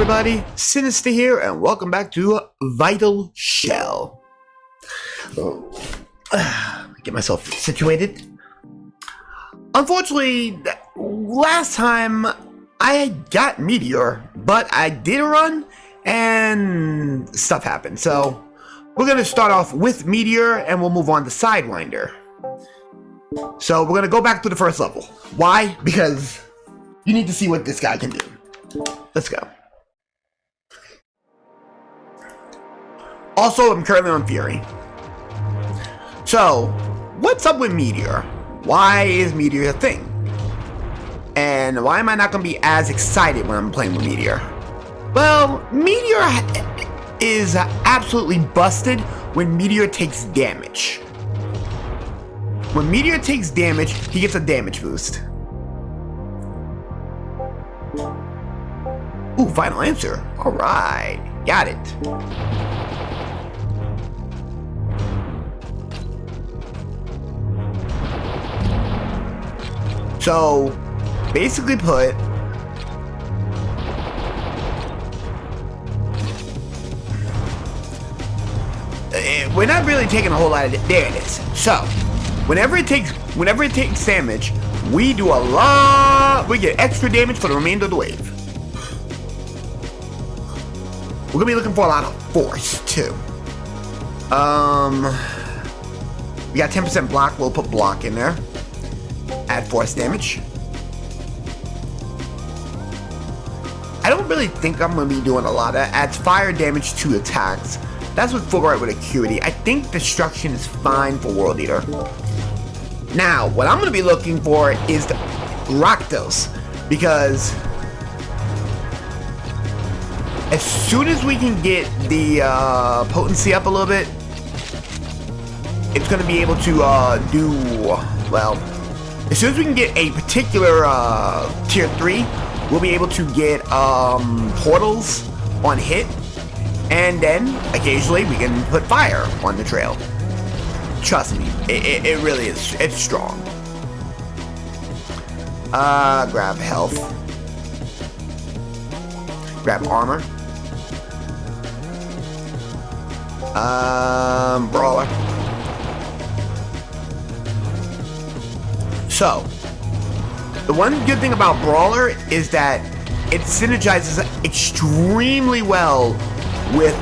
everybody, Sinister here, and welcome back to Vital Shell. Get myself situated. Unfortunately, last time I got Meteor, but I did run and stuff happened. So we're gonna start off with Meteor and we'll move on to Sidewinder. So we're gonna go back to the first level. Why? Because you need to see what this guy can do. Let's go. Also, I'm currently on Fury. So, what's up with Meteor? Why is Meteor a thing? And why am I not going to be as excited when I'm playing with Meteor? Well, Meteor is absolutely busted when Meteor takes damage. When Meteor takes damage, he gets a damage boost. Ooh, final answer. Alright, got it. So, basically put, we're not really taking a whole lot of, there it is. So, whenever it takes damage, we do a lot, we get extra damage for the remainder of the wave. We're gonna be looking for a lot of force, too. We got 10% block, we'll put block in there. Add force damage. I don't really think I'm going to be doing a lot. That adds fire damage to attacks. That's with full right with acuity. I think destruction is fine for World Eater. Now, what I'm going to be looking for is the Rakdos, because as soon as we can get the potency up a little bit, it's going to be able to do, well, as soon as we can get a particular tier 3, we'll be able to get portals on hit, and then occasionally we can put fire on the trail. Trust me, it really is, it's strong. Grab health. Grab armor. Brawler. So, the one good thing about Brawler is that it synergizes extremely well with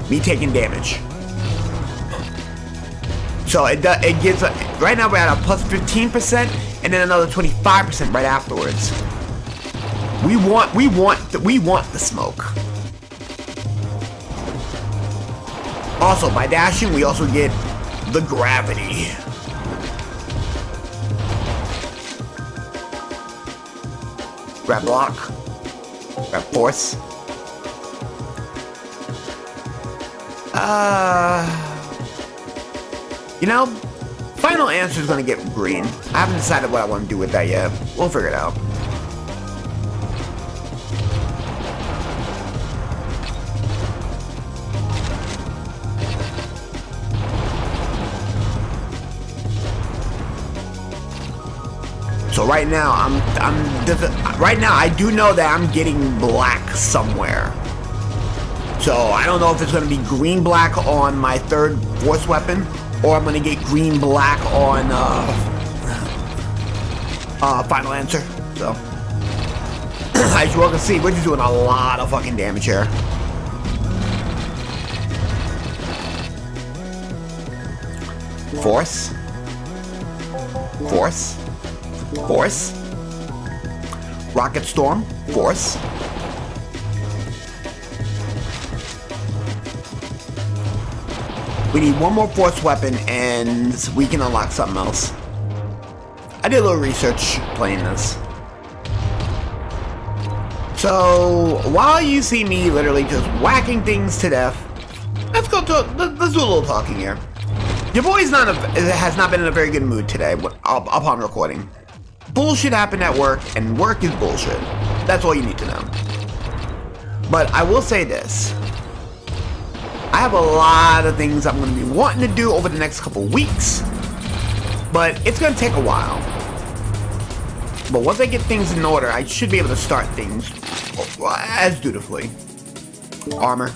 me taking damage. So it gives right now we're at a plus 15% and then another 25% right afterwards. We want the smoke. Also, by dashing, we also get the gravity. Grab block. Grab force. You know, final answer is gonna get green. I haven't decided what I want to do with that yet. We'll figure it out. So right now, right now I do know that I'm getting black somewhere. So I don't know if it's going to be green black on my third force weapon, or I'm going to get green black on final answer. So as you all can see, we're just doing a lot of fucking damage here. Force. Force. Force. Rocket Storm. Force. We need one more force weapon and we can unlock something else. I did a little research playing this. So while you see me literally just whacking things to death, let's do a little talking here. Your boy's has not been in a very good mood today upon recording. Bullshit happened at work, and work is bullshit. That's all you need to know. But I will say this. I have a lot of things I'm going to be wanting to do over the next couple weeks, but it's going to take a while. But once I get things in order, I should be able to start things as dutifully. Armor.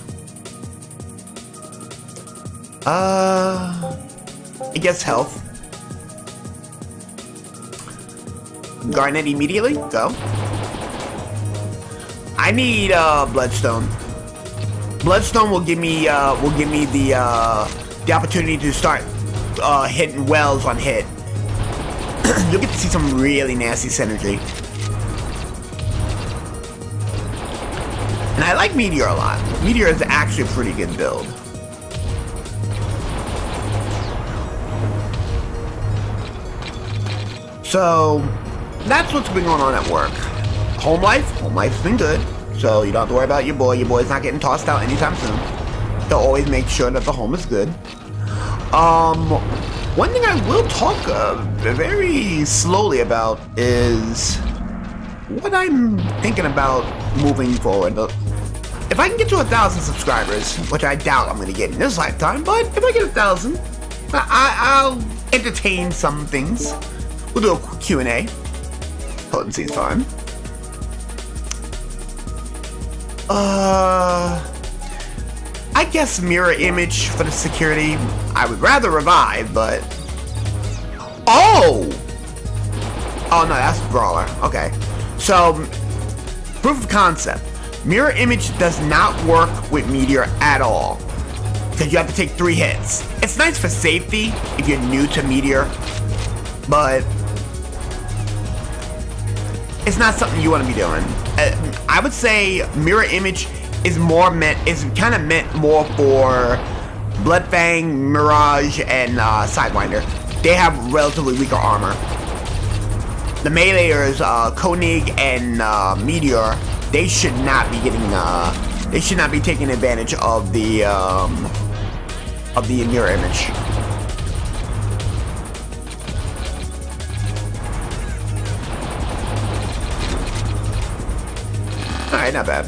I guess health. Garnet immediately. Go. I need bloodstone. Bloodstone will give me the opportunity to start hitting wells on hit. You'll get to see some really nasty synergy. And I like Meteor a lot. Meteor is actually a pretty good build. So that's what's been going on at work. Home life's been good. So you don't have to worry about your boy. Your boy's not getting tossed out anytime soon. They'll always make sure that the home is good. One thing I will talk very slowly about is what I'm thinking about moving forward. If I can get to 1,000 subscribers, which I doubt I'm going to get in this lifetime, but if I get 1,000, I'll entertain some things. We'll do a Q&A. Potency is fine. I guess mirror image for the security. I would rather revive, but... Oh! Oh no, that's Brawler. Okay. So, proof of concept. Mirror image does not work with Meteor at all. Because you have to take 3 hits. It's nice for safety if you're new to Meteor, but it's not something you want to be doing. I would say mirror image is kind of meant more for Bloodfang, Mirage, and Sidewinder. They have relatively weaker armor. The meleeers, Koenig and Meteor, they should not be getting they should not be taking advantage of the mirror image. Alright, not bad.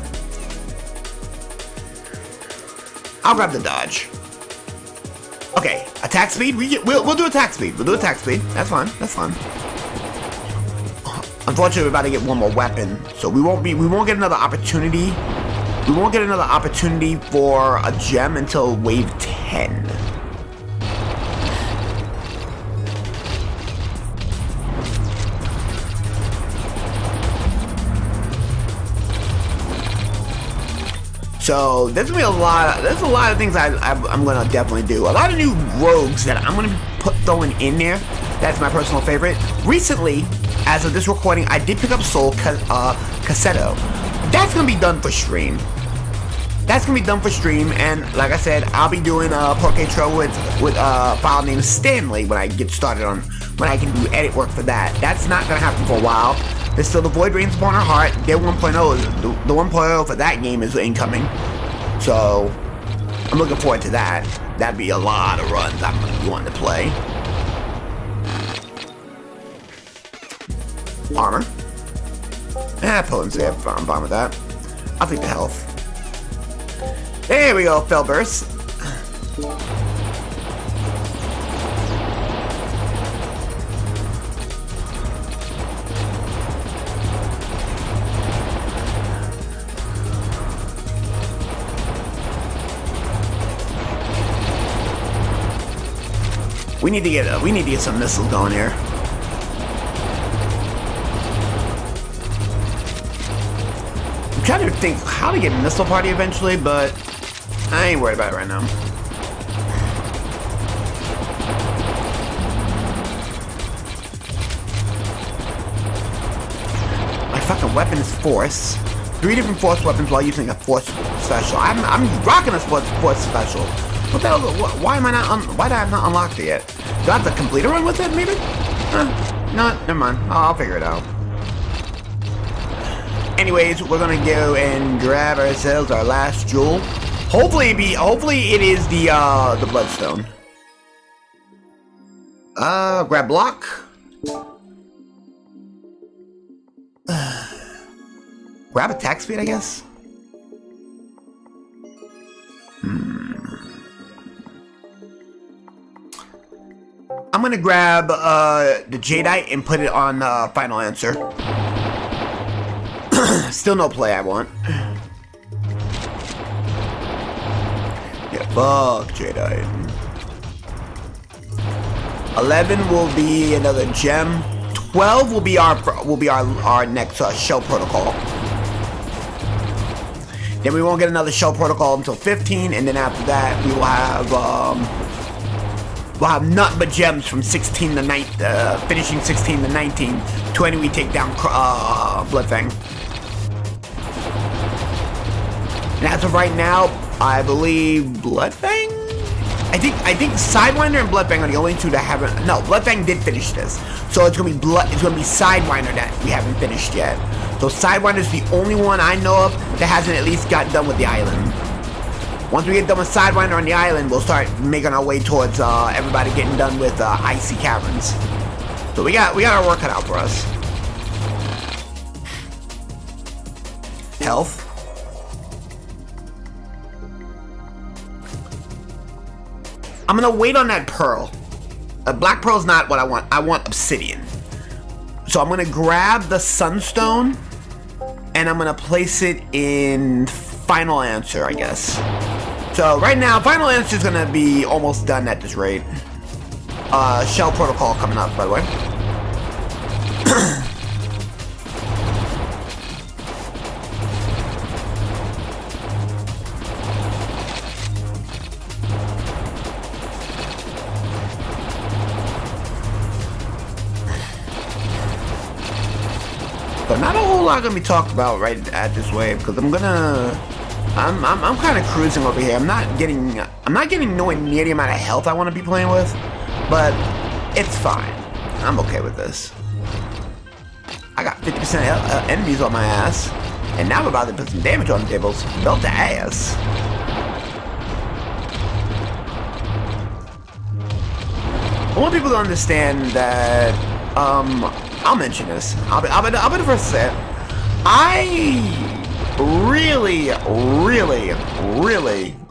I'll grab the dodge. Okay, attack speed. We'll do attack speed. We'll do attack speed. That's fine. That's fine. Unfortunately, we're about to get one more weapon, so we won't get another opportunity. We won't get another opportunity for a gem until wave 10. So there's gonna be a lot of things I'm gonna definitely do. A lot of new rogues that I'm gonna be throwing in there. That's my personal favorite. Recently, as of this recording, I did pick up Soul Cassetto. That's gonna be done for stream. That's gonna be done for stream, and like I said, I'll be doing a portrait with a file named Stanley when I get started on when I can do edit work for that. That's not gonna happen for a while. There's still the Void Rains upon our heart. Their 1.0, the 1.0 for that game is incoming. So I'm looking forward to that. That'd be a lot of runs I'm gonna be wanting to play. Armor. Potency, I'm fine with that. I'll take the health. There we go, Fell Burst. We need to get some missiles going here. I'm trying to think how to get missile party eventually, but I ain't worried about it right now. My fucking weapon is force. 3 different force weapons while using a force special. I'm rocking a force special. What the hell? Why did I not unlock it yet? Do I have to complete a run with it, maybe? No, never mind. I'll figure it out. Anyways, we're gonna go and grab ourselves our last jewel. Hopefully it is the bloodstone. Grab block. Grab attack speed, I guess. I'm gonna grab the Jadeite and put it on final answer. Still no play I want. Yeah, fuck Jadeite. 11 will be another gem. 12 will be our next shell protocol. Then we won't get another shell protocol until 15, and then after that we will have nothing but gems from 16 to 9, finishing 16 to 19. 20 we take down Bloodfang. And as of right now, I believe Bloodfang? I think Sidewinder and Bloodfang are the only two that haven't. No, Bloodfang did finish this, so it's gonna be Sidewinder that we haven't finished yet. So Sidewinder is the only one I know of that hasn't at least got done with the island. Once we get done with Sidewinder on the island, we'll start making our way towards everybody getting done with Icy Caverns. So we got our work cut out for us. Health. I'm gonna wait on that pearl. Black pearl's not what I want. I want obsidian. So I'm gonna grab the sunstone and I'm gonna place it in final answer, I guess. So right now, final answer is gonna be almost done at this rate. Shell protocol coming up, by the way. But not a whole lot gonna be talked about right at this wave because I'm kind of cruising over here. I'm not getting nowhere near the amount of health I want to be playing with, but it's fine. I'm okay with this. I got 50% enemies on my ass, and now I'm about to put some damage on the tables. Belt the ass. I want people to understand that I'll mention this. I'll be the first to say it. I really,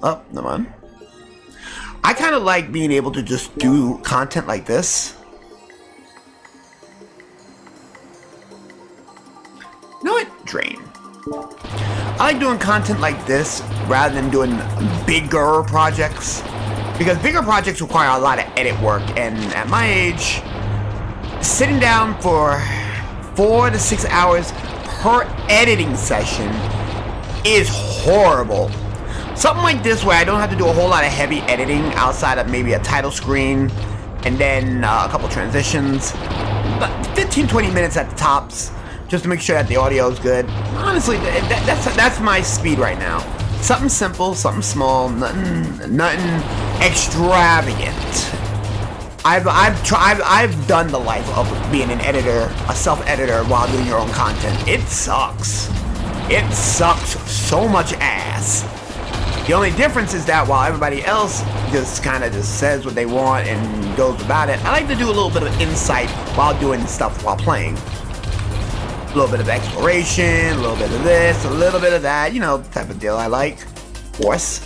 oh, never mind. I kind of like being able to just do content like this. You know what? Drain. I like doing content like this rather than doing bigger projects. Because bigger projects require a lot of edit work, and at my age, sitting down for 4 to 6 hours per editing session is horrible. Something like this where I don't have to do a whole lot of heavy editing outside of maybe a title screen and then a couple transitions. But 15-20 minutes at the tops just to make sure that the audio is good. Honestly, that's my speed right now. Something simple, something small, nothing extravagant. I've done the life of being an editor, a self-editor while doing your own content. It sucks. It sucks so much ass. The only difference is that while everybody else just kind of just says what they want and goes about it, I like to do a little bit of insight while doing stuff while playing. A little bit of exploration, a little bit of this, a little bit of that, you know, the type of deal I like. Horse.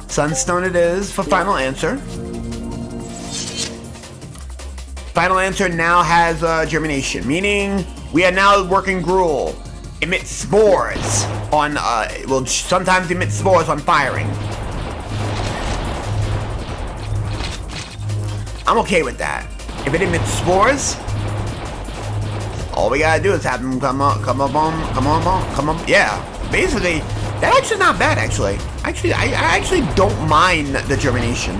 Sunstone it is for final answer. Final answer now has germination, meaning we are now working gruel. Emit spores on, will sometimes emit spores on firing. I'm okay with that. If it emits spores, all we gotta do is have them come on. Yeah, basically, that actually not bad. Actually, I actually don't mind the germination.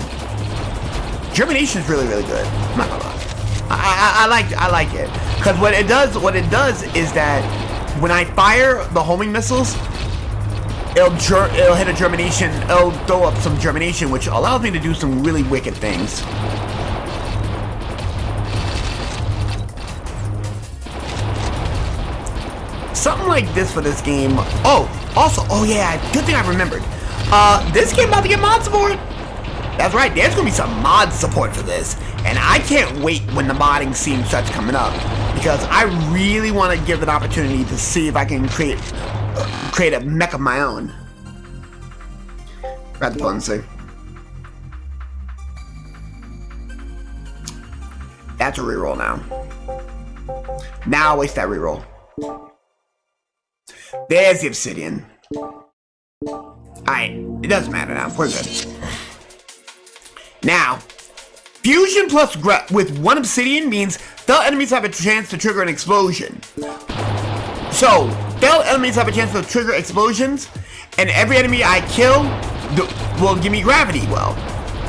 Germination is really good. I'm not gonna lie. I like it because what it does is that when I fire the homing missiles, it'll hit a germination. It'll throw up some germination, which allows me to do some really wicked things. Something like this for this game. Oh, also, oh yeah, good thing I remembered. This game about to get mod support. That's right, there's gonna be some mod support for this. And I can't wait when the modding scene starts coming up. Because I really want to give an opportunity to see if I can create a mech of my own. Got the potency. That's a reroll now. Now waste that reroll. There's the obsidian. Alright, it doesn't matter now. We're good. Now, fusion plus with one obsidian means failed enemies have a chance to trigger an explosion. So, failed enemies have a chance to trigger explosions, and every enemy I kill will give me gravity. Well,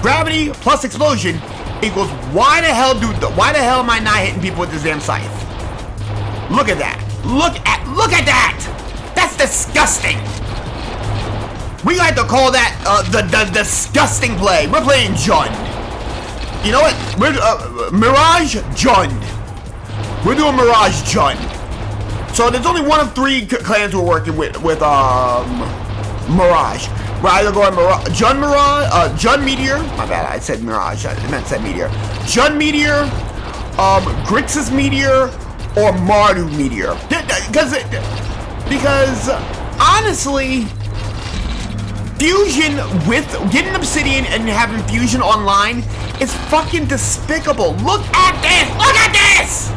gravity plus explosion equals why the hell am I not hitting people with this damn scythe? Look at that. Look at that! That's disgusting! We like to call that the disgusting play. We're playing Jund. You know what? We're Mirage Jund. We're doing Mirage Jund. So there's only one of 3 clans we're working with Mirage. We're either going Jund Meteor. My bad, I said Mirage. I meant said Meteor. Jund Meteor, Grixis Meteor, or Mardu Meteor. Because honestly, fusion with getting obsidian and having fusion online is fucking despicable. Look at this! Look at this!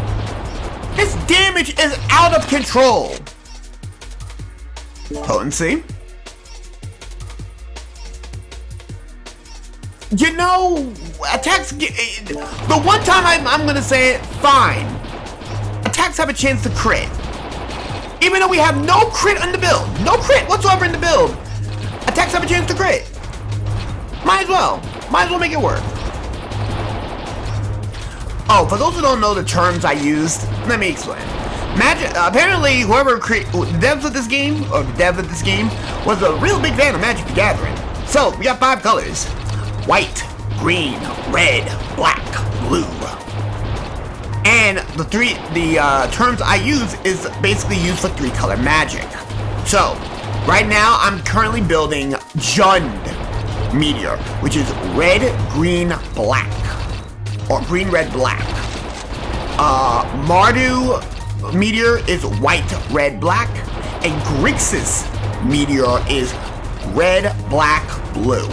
This damage is out of control. Potency. You know, attacks the one time I'm gonna say it, fine. Attacks have a chance to crit. Even though we have no crit in the build. No crit whatsoever in the build. Attacks have a chance to crit. Might as well make it work. Oh, for those who don't know the terms I used, let me explain. Magic. Apparently, whoever the devs of this game, was a real big fan of Magic the Gathering. So we got 5 colors: white, green, red, black, blue. And the terms I use is basically used for 3-color magic. So right now, I'm currently building Jund Meteor, which is red, green, black. Or green, red, black. Mardu Meteor is white, red, black. And Grixis Meteor is red, black, blue.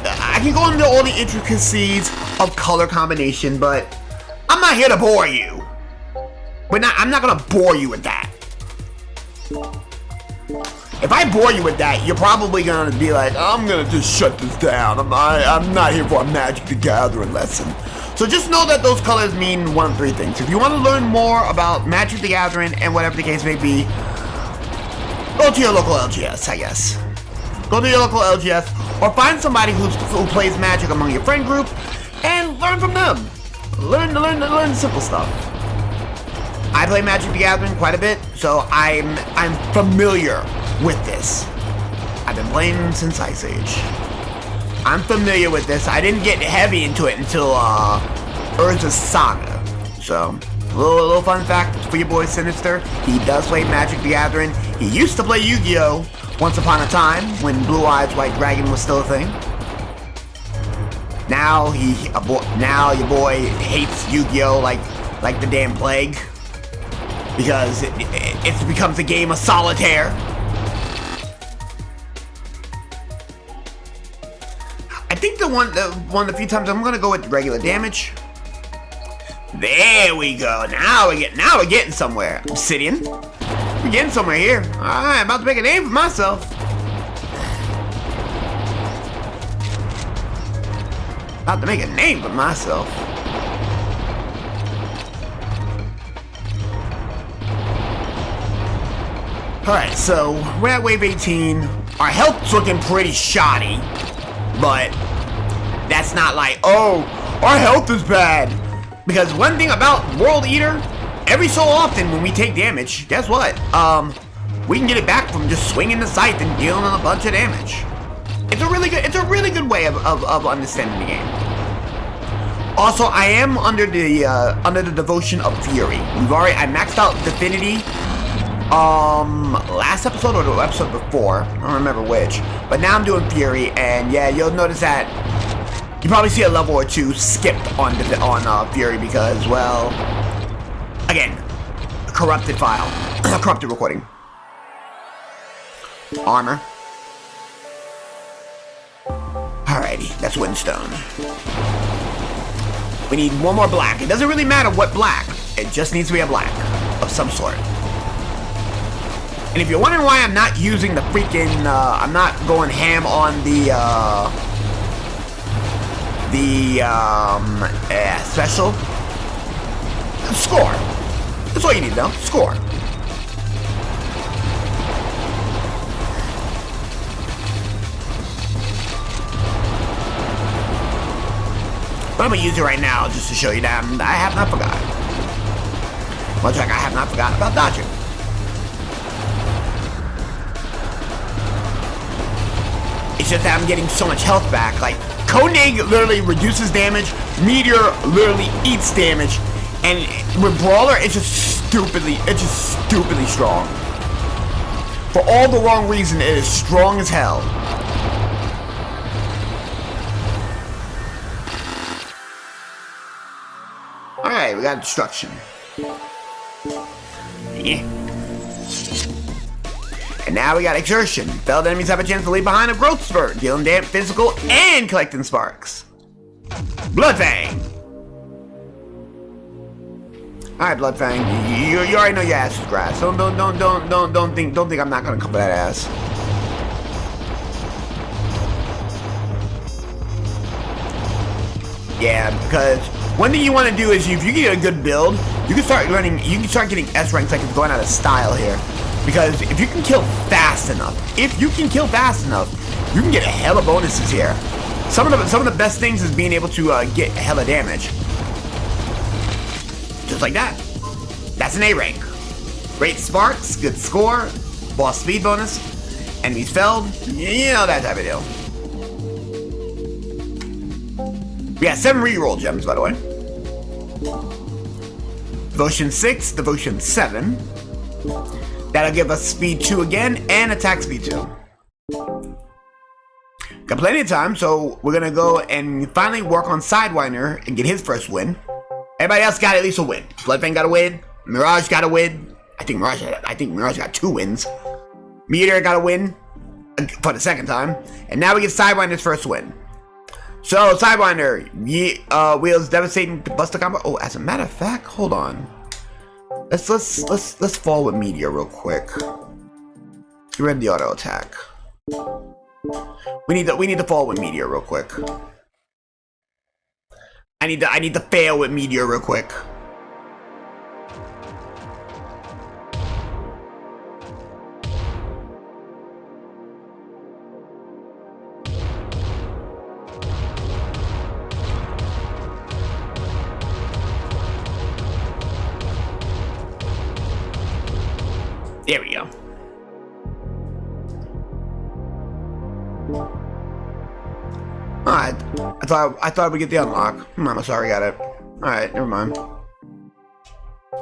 I can go into all the intricacies of color combination, but I'm not here to bore you. I'm not gonna bore you with that. If I bore you with that, you're probably gonna be like, I'm gonna just shut this down. I'm not here for a Magic the Gathering lesson. So just know that those colors mean one of 3 things. If you want to learn more about Magic the Gathering and whatever the case may be, go to your local LGS, I guess. Go to your local LGS, or find somebody who plays Magic among your friend group, and learn from them. Learn simple stuff. I play Magic the Gathering quite a bit, so I'm familiar with this. I've been playing since Ice Age. I'm familiar with this. I didn't get heavy into it until Urza's Saga. So, a little fun fact for your boy Sinister. He does play Magic the Gathering. He used to play Yu-Gi-Oh! Once upon a time when Blue Eyes White Dragon was still a thing. Now your boy hates Yu-Gi-Oh! like the damn plague. Because it becomes a game of solitaire. I think one of the few times I'm gonna go with regular damage. There we go. Now we're getting somewhere. Obsidian. We're getting somewhere here. Alright, about to make a name for myself. About to make a name for myself. Alright, so we're at wave 18. Our health's looking pretty shoddy. But that's not like, oh, our health is bad. Because one thing about World Eater, every so often when we take damage, guess what? We can get it back from just swinging the scythe and dealing a bunch of damage. It's a really good way of understanding the game. Also, I am under the devotion of Fury. I maxed out Divinity. Last episode or the episode before, I don't remember which, but now I'm doing Fury, and yeah, you'll notice that you probably see a level or 2 skipped on Fury because, well, again, corrupted file, corrupted recording. Armor. Alrighty, that's Windstone. We need one more black. It doesn't really matter what black. It just needs to be a black of some sort. And if you're wondering why I'm not using the freaking, I'm not going ham on the special, score. That's all you need though, score. But I'm gonna use it right now just to show you that I have not forgotten. Much like I have not forgotten about dodging. It's just that I'm getting so much health back. Like, Koenig literally reduces damage, Meteor literally eats damage, and with Brawler, it's just stupidly strong. For all the wrong reason, it is strong as hell. Alright, we got destruction. Yeah. And now we got exertion. Failed enemies have a chance to leave behind a growth spurt, dealing damage physical and collecting sparks. Bloodfang. Alright, Bloodfang. You already know your ass is grass. Don't think I'm not gonna cover that ass. Yeah, because one thing you want to do is if you get a good build, you can start getting S ranks like it's going out of style here. Because if you can kill fast enough, you can get a hella bonuses here. Some of the best things is being able to get hella damage. Just like that. That's an A rank. Great sparks, good score, boss speed bonus, enemies felled, you know, that type of deal. We got 7 reroll gems, by the way. Devotion 6, Devotion 7. That'll give us speed 2 again and attack speed 2. Got plenty of time, so we're gonna go and finally work on Sidewinder and get his first win. Everybody else got at least a win. Bloodfang got a win. Mirage got a win. I think Mirage got 2 wins. Meteor got a win for the second time, and now we get Sidewinder's first win. So Sidewinder wields devastating buster combo. Oh, as a matter of fact, hold on. Let's fall with Meteor real quick. Get rid of the auto attack. We need to fall with Meteor real quick. I need to fail with Meteor real quick. There we go. Alright, I thought we'd get the unlock. I'm sorry, I got it. Alright, never mind.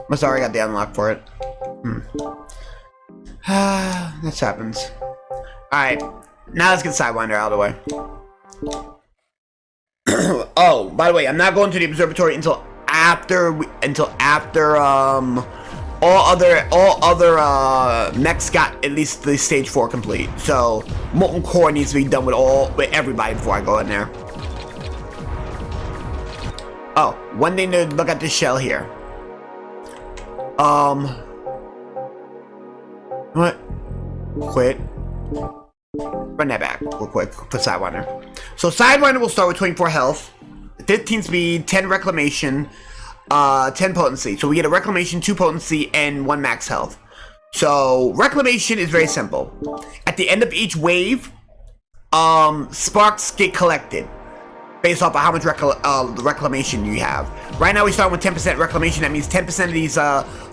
I'm sorry, I got the unlock for it. This happens. Alright, now let's get Sidewinder out of the way. Oh, by the way, I'm not going to the observatory until after all other mechs got at least the stage 4 complete. So Molten Core needs to be done with everybody before I go in there. Oh, one thing to look at this shell here. What? Quit. Run that back real quick for Sidewinder. So Sidewinder will start with 24 health, 15 speed, 10 reclamation, 10 potency. So we get a reclamation, 2 potency, and 1 max health. So reclamation is very simple. At the end of each wave, sparks get collected based off of how much reclamation you have. Right now we start with 10% reclamation. That means 10% of these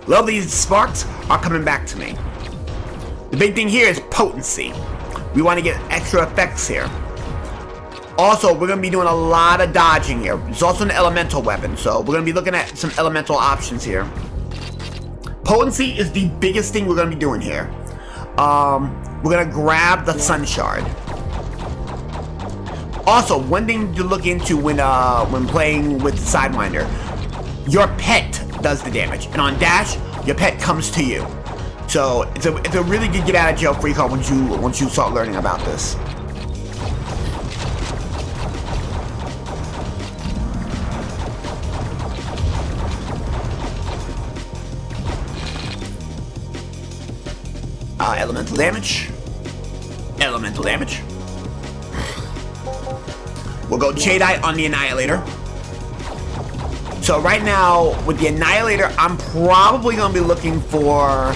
lovely sparks are coming back to me. The big thing here is potency. We want to get extra effects here. Also, we're going to be doing a lot of dodging here. It's also an elemental weapon, so we're going to be looking at some elemental options here. Potency is the biggest thing we're going to be doing here. We're going to grab the Sun Shard. Also, one thing to look into when playing with Sidewinder, your pet does the damage, and on dash, your pet comes to you. So it's a really good get out of jail free card once you start learning about this. elemental damage. Elemental damage. We'll go Jadeite on the Annihilator. So right now, with the Annihilator, I'm probably going to be looking for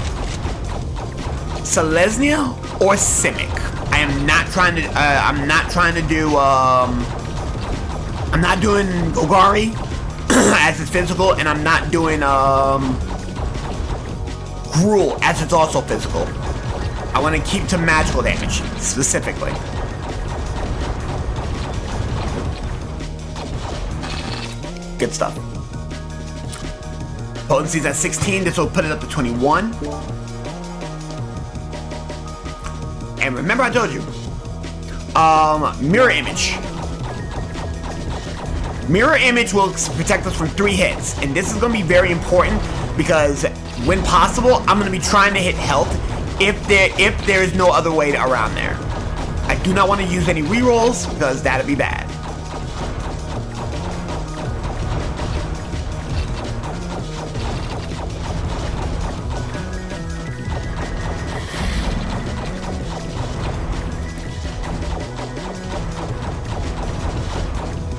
Selesnya or Simic. I am not trying to, I'm not doing Golgari as it's physical, and I'm not doing, Gruul as it's also physical. I want to keep to magical damage, specifically. Good stuff. Potency's at 16, this will put it up to 21. And remember I told you, Mirror Image. Mirror Image will protect us from 3 hits, and this is going to be very important because when possible, I'm going to be trying to hit health if there is no other way around there. I do not want to use any rerolls because that'd be bad.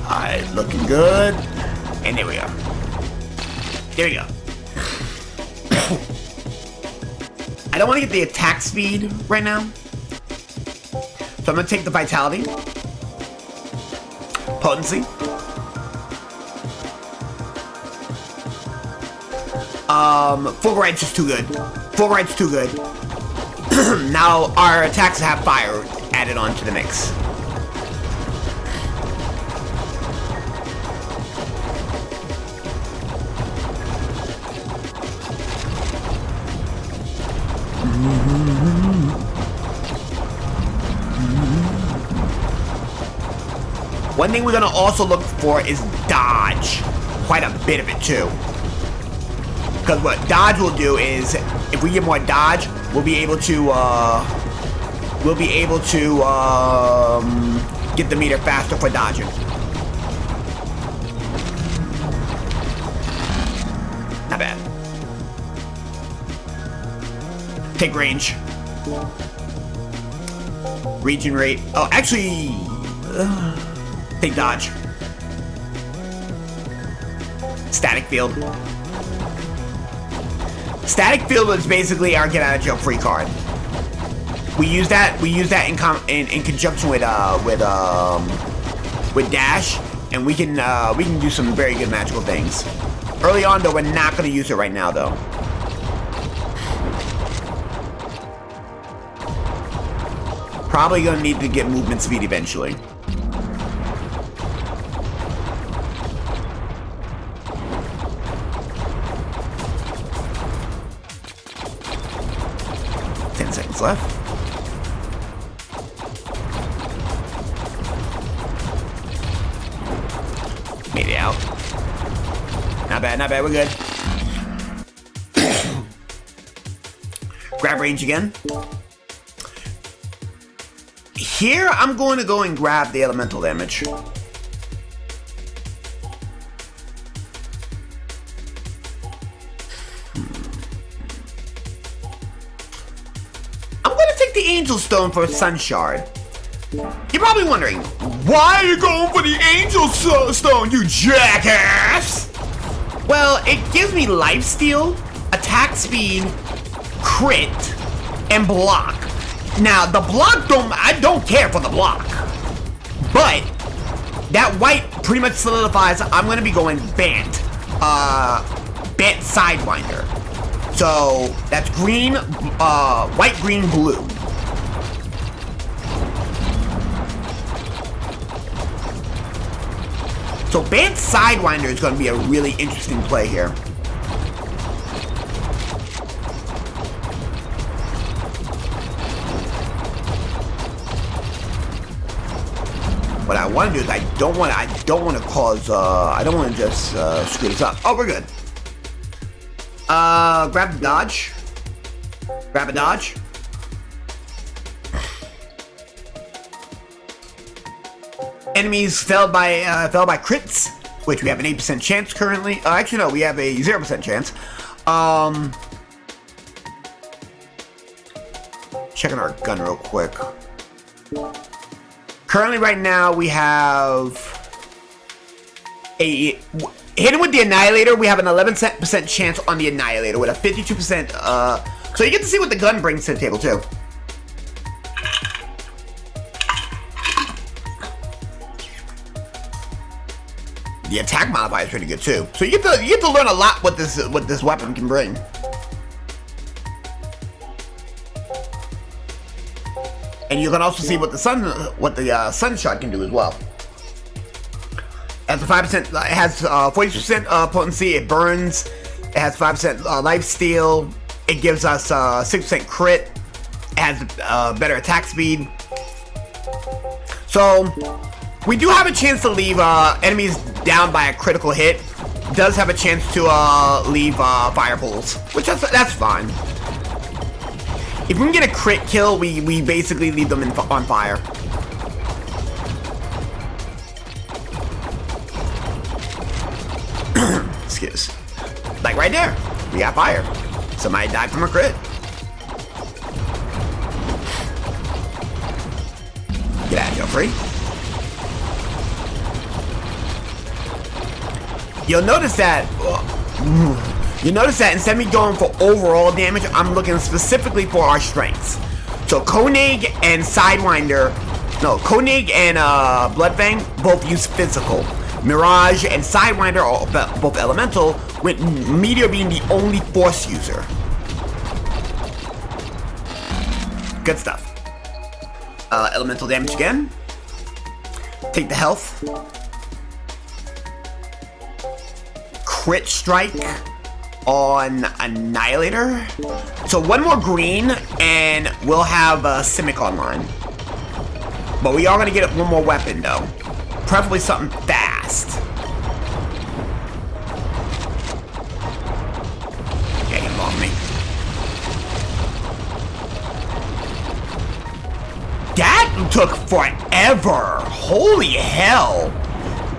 Alright, looking good. And there we go. There we go. I don't want to get the attack speed right now. So I'm going to take the Vitality. Potency. Fulgurite's just too good. Fulgurite's too good. Now our attacks have fire added on to the mix. One thing we're gonna also look for is dodge. Quite a bit of it too. Because what dodge will do is, if we get more dodge, we'll be able to get the meter faster for dodging. Not bad. Take range. Regenerate. Oh, actually, take dodge. Static field. Static field is basically our get out of jail free card. We use that in conjunction with dash, and we can do some very good magical things. Early on though, we're not gonna use it right now though. Probably gonna need to get movement speed eventually. Left. Made it out. Not bad, not bad, we're good. Grab range again. Here, I'm going to go and grab the elemental damage. Angel Stone for Sun Shard. You're probably wondering, why are you going for the Angel Stone, you jackass? Well, it gives me lifesteal, attack speed, crit, and block. Now, the block I don't care for the block. But that white pretty much solidifies I'm gonna be going Bant. Bant Sidewinder. So that's green, white, green, blue. So Bant Sidewinder is going to be a really interesting play here. What I want to do is I don't want to just screw this up. Oh, we're good. Grab the dodge. Grab a dodge. Enemies fell by crits, which we have an 8% chance currently. Actually, no, we have a 0% chance. Checking our gun real quick. Currently, right now, we have a... Hitting with the Annihilator, we have an 11% chance on the Annihilator with a 52%, so you get to see what the gun brings to the table, too. The attack modifier is pretty good, too. So you get to learn a lot what this weapon can bring. And you can also see what the sunshot can do as well. It has a 5%, it has 40% potency. It burns. It has 5% lifesteal. It gives us 6% crit. It has better attack speed. So we do have a chance to leave enemies down by a critical hit. Does have a chance to leave fire pools, which that's fine. If we can get a crit kill, we basically leave them on fire. Excuse. Like right there, we got fire. Somebody died from a crit. Get out of here, free. You'll notice that instead of me going for overall damage, I'm looking specifically for our strengths. So Koenig and Sidewinder, no, Koenig and Bloodfang both use physical. Mirage and Sidewinder are both elemental, with Meteor being the only force user. Good stuff. Elemental damage again. Take the health. Crit strike on Annihilator. So one more green and we'll have Simic online. But we are going to get one more weapon though. Preferably something fast. Yeah, get off me. That took forever. Holy hell.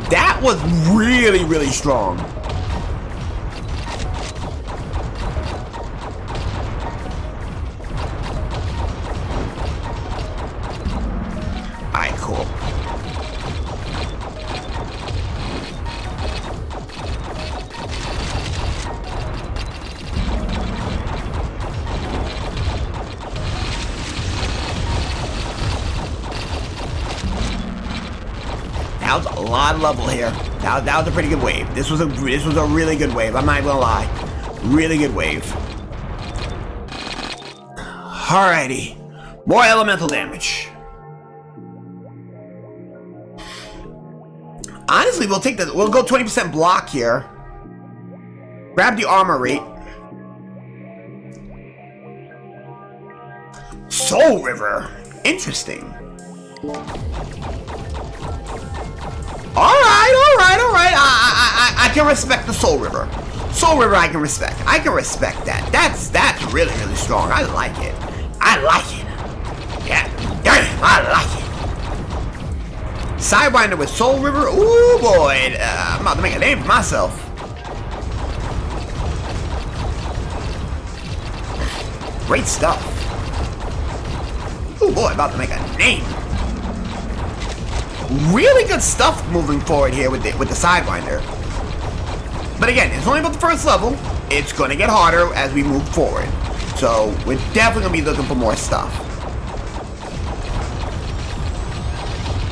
That was really, really strong. Alright, cool. That was a lot of level here. That was a pretty good wave. This was a really good wave. I'm not even gonna lie. Really good wave. Alrighty. More elemental damage. Honestly, we'll go 20% block here. Grab the armor rate. Soul River. Interesting. Alright. I can respect the Soul River. Soul River I can respect. I can respect that. That's really, really strong. I like it. I like it. Yeah. Damn, I like it. Sidewinder with Soul River. Ooh boy. I'm about to make a name for myself. Great stuff. Ooh boy, about to make a name. Really good stuff moving forward here with the Sidewinder. But again, it's only about the first level. It's going to get harder as we move forward. So we're definitely going to be looking for more stuff.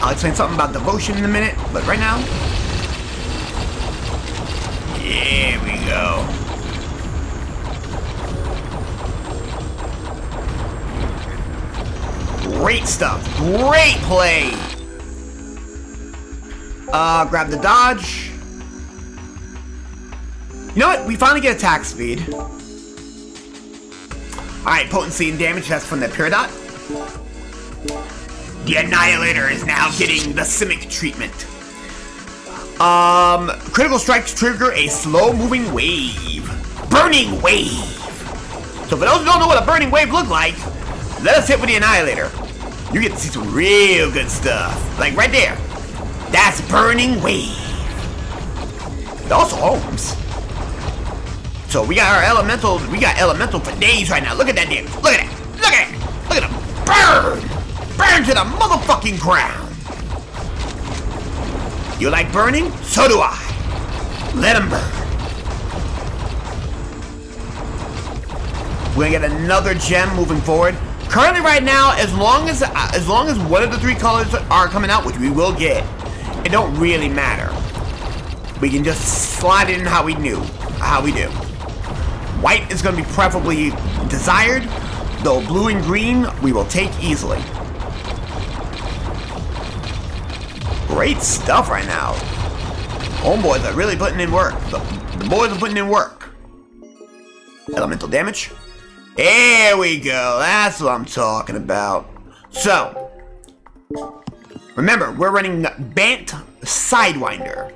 I'll explain something about devotion in a minute, but right now... Here we go. Great stuff. Great play. Grab the dodge. You know what? We finally get attack speed. Alright, potency and damage, that's from the Peridot. The Annihilator is now getting the Simic treatment. Critical strikes trigger a slow-moving wave. Burning wave. So for those who don't know what a burning wave looks like, let us hit with the Annihilator. You get to see some real good stuff. Like right there. That's burning wave. It also homes. So we got our elemental. We got elemental for days right now. Look at that damage. Look at that. Look at it. Look at him. Burn! Burn to the motherfucking ground! You like burning? So do I. Let him burn. We're gonna get another gem moving forward. Currently, right now, as long as one of the three colors are coming out, which we will get, it don't really matter. We can just slide it in how we do. White is gonna be preferably desired, though blue and green we will take easily. Great stuff right now. Homeboys are really putting in work. The boys are putting in work. Elemental damage. There we go. That's what I'm talking about. So, remember, we're running Bant Sidewinder.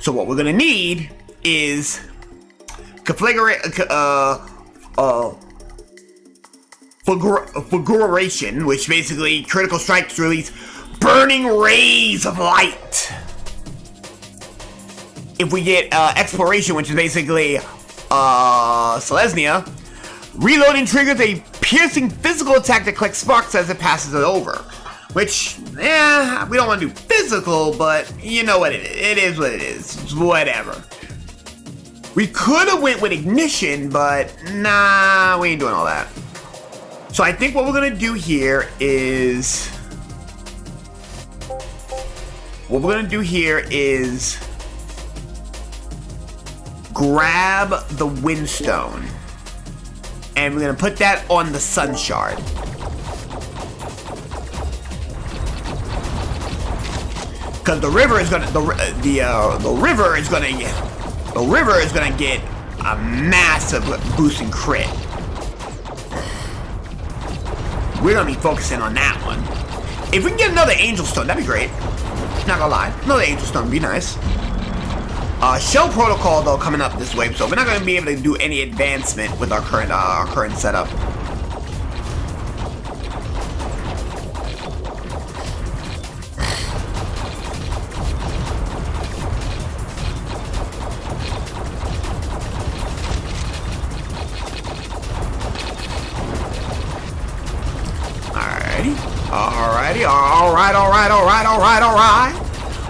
So what we're gonna need is Fulguration, which basically critical strikes release burning rays of light. If we get Exploration, which is basically Selesnya, reloading triggers a piercing physical attack that collects sparks as it passes it over. Which, we don't want to do physical, but you know what it is. It is what it is. It's whatever. We could have went with Ignition, but nah, we ain't doing all that. So I think what we're gonna do here is grab the Windstone, and we're gonna put that on the Sun Shard. Because the river is gonna get a massive boost in crit. We're gonna be focusing on that one. If we can get another Angel Stone, that'd be great. Not gonna lie, another Angel Stone would be nice. Shell Protocol though coming up this wave, so we're not gonna be able to do any advancement with our current setup.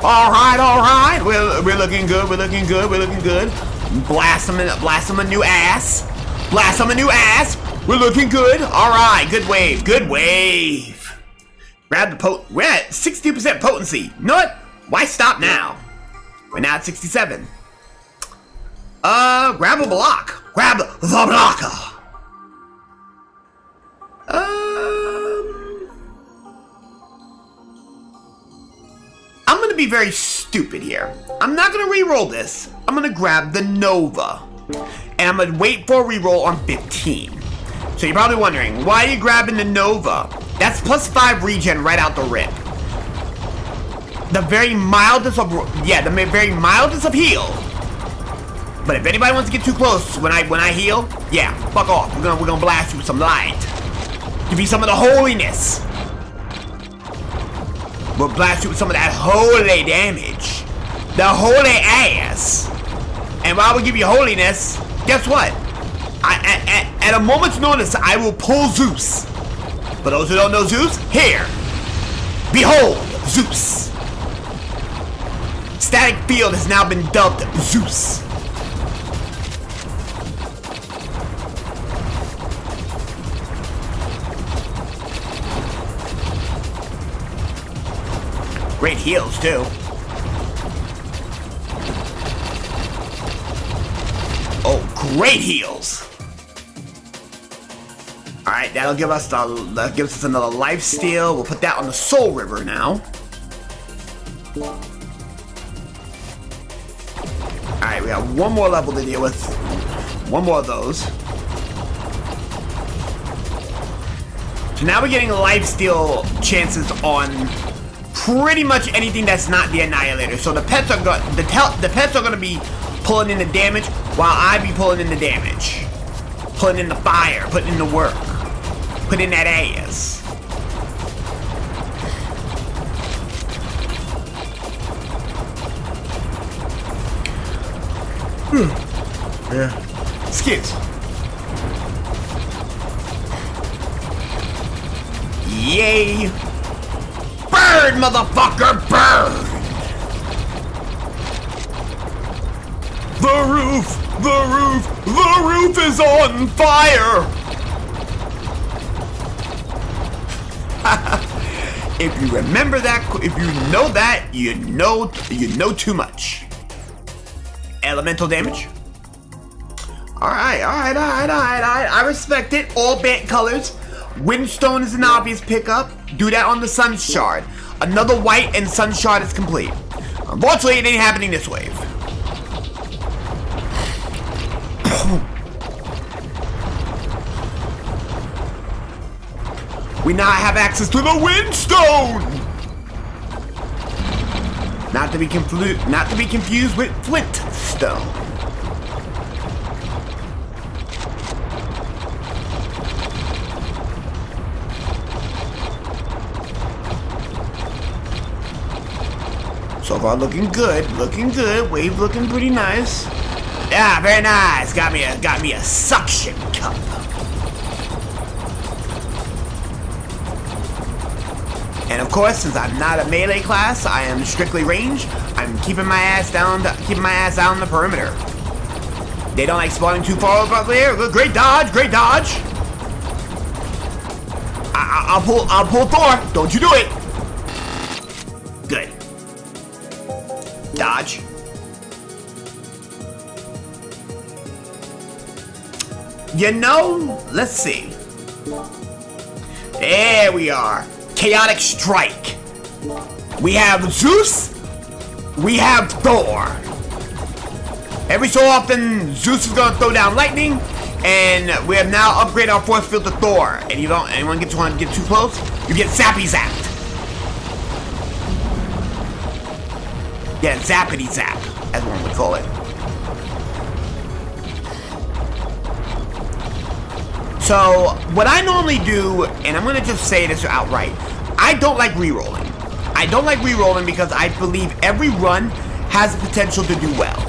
Alright. We're looking good. Blast him a new ass. We're looking good. Alright, good wave. Grab the we're at 60% potency. You know what? Why stop now? We're now at 67. Grab a block. Grab the blocker. I'm gonna be very stupid here. I'm not gonna re-roll this. I'm gonna grab the Nova. And I'm gonna wait for a re-roll on 15. So you're probably wondering, why are you grabbing the Nova? That's plus 5 regen right out the rip. The very mildest of heal. But if anybody wants to get too close when I heal, yeah, fuck off. We're gonna blast you with some light. Give you some of the holiness. We'll blast you with some of that holy damage. The holy ass. And while we give you holiness, guess what? At a moment's notice, I will pull Zeus. For those who don't know Zeus, here. Behold, Zeus. Static Field has now been dubbed Zeus. Great heals, too. Oh, great heals. Alright, that gives us another life steal. We'll put that on the Soul River now. Alright, we got one more level to deal with. One more of those. So now we're getting life steal chances on pretty much anything that's not the Annihilator. So the pets are gonna be pulling in the damage while I be pulling in the damage. Putting in the fire, putting in the work. Putting in that ass. Yeah. Skids. Yay! Burn, motherfucker, burn! The roof is on fire! If you remember that, if you know that, you know too much. Elemental damage. Alright. I respect it. All bant colors. Windstone is an obvious pickup. Do that on the Sun Shard. Another white and Sun Shard is complete. Unfortunately, it ain't happening this wave. We now have access to the Windstone! Not to be confused with Flintstone. So far looking good, wave looking pretty nice. Yeah, very nice. Got me a suction cup. And of course, since I'm not a melee class, I am strictly range. I'm keeping my ass down the perimeter. They don't like spawning too far over there. Great dodge. I'll pull Thor. Don't you do it. Good. Dodge. You know, let's see. There we are. Chaotic Strike. We have Zeus. We have Thor. Every so often, Zeus is gonna throw down lightning, and we have now upgraded our force field to Thor. And anyone get too close, you get zappy zapped. Yeah, zappity zap, as one would call it. So, what I normally do, and I'm gonna just say this outright, I don't like rerolling. I don't like rerolling because I believe every run has the potential to do well.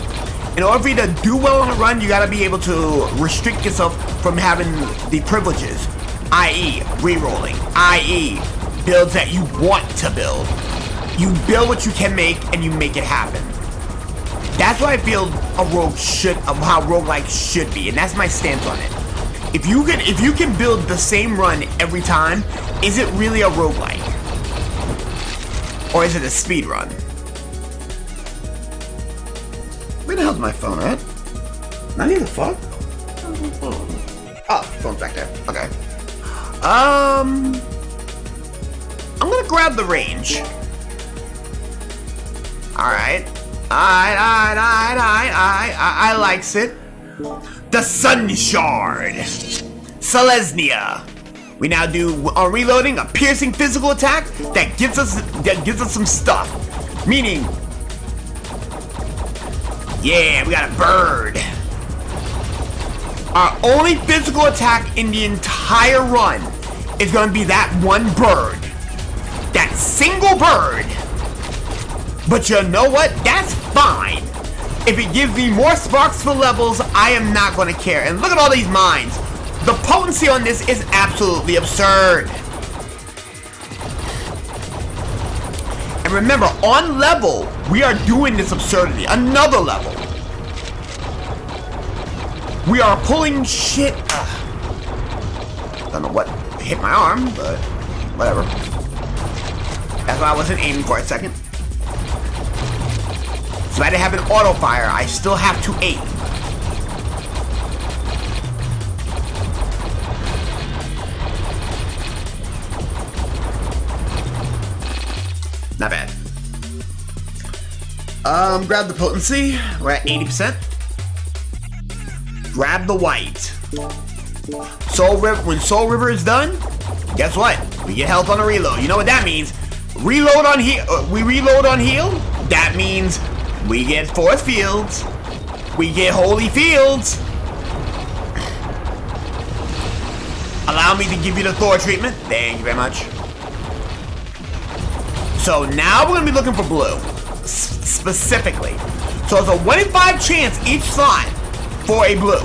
In order for you to do well on a run, you gotta be able to restrict yourself from having the privileges, i.e. rerolling, i.e. builds that you want to build. You build what you can make, and you make it happen. That's what I feel a rogue how roguelike should be, and that's my stance on it. If you can build the same run every time, is it really a roguelike? Or is it a speed run? Where the hell's my phone at? Not even the fuck? Oh, phone's back there. Okay. I'm gonna grab the range. Alright. I likes it. The Sun Shard. Selesnya. We now do on reloading a piercing physical attack that gives us some stuff. Meaning, yeah, we got a bird. Our only physical attack in the entire run is going to be that one bird. That single bird. But you know what? That's fine. If it gives me more sparks for levels, I am not going to care. And look at all these mines. The potency on this is absolutely absurd. And remember, on level, we are doing this absurdity. Another level. We are pulling shit. Don't know what hit my arm, but whatever. That's why I wasn't aiming for a second. So I didn't have an auto fire. I still have to aim. Not bad. Grab the potency. We're at 80%. Grab the white. When Soul River is done, guess what? We get health on a reload. You know what that means? Reload on heal. We reload on heal. That means we get force fields. We get holy fields. Allow me to give you the Thor treatment. Thank you very much. So now we're going to be looking for blue. Specifically. So it's a 1 in 5 chance each slot for a blue.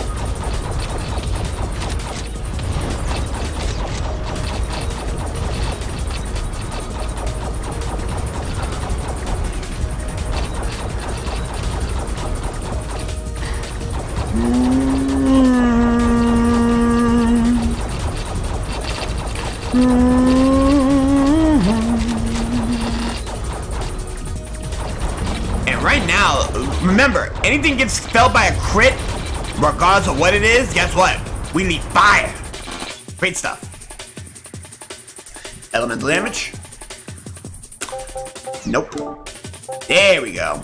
now, remember, anything gets felled by a crit, regardless of what it is, guess what? We need fire. Great stuff. Elemental damage. Nope. There we go.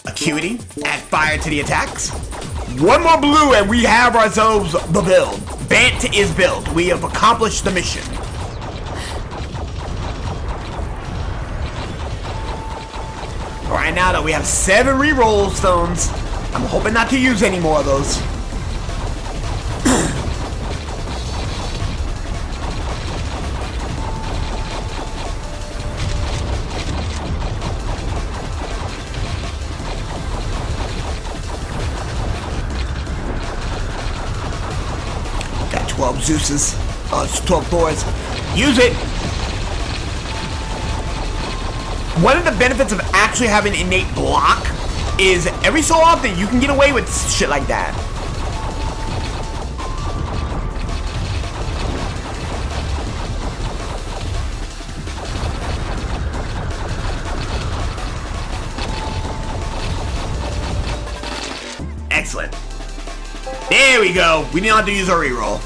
Acuity. Add fire to the attacks. One more blue and we have ourselves the build. Bant is built. We have accomplished the mission. Right now, though, we have 7 reroll stones. I'm hoping not to use any more of those. Got 12 Zeuses. It's 12 Thors. Use it! One of the benefits of actually having innate block is every so often you can get away with shit like that. Excellent. There we go. We don't have to use our reroll.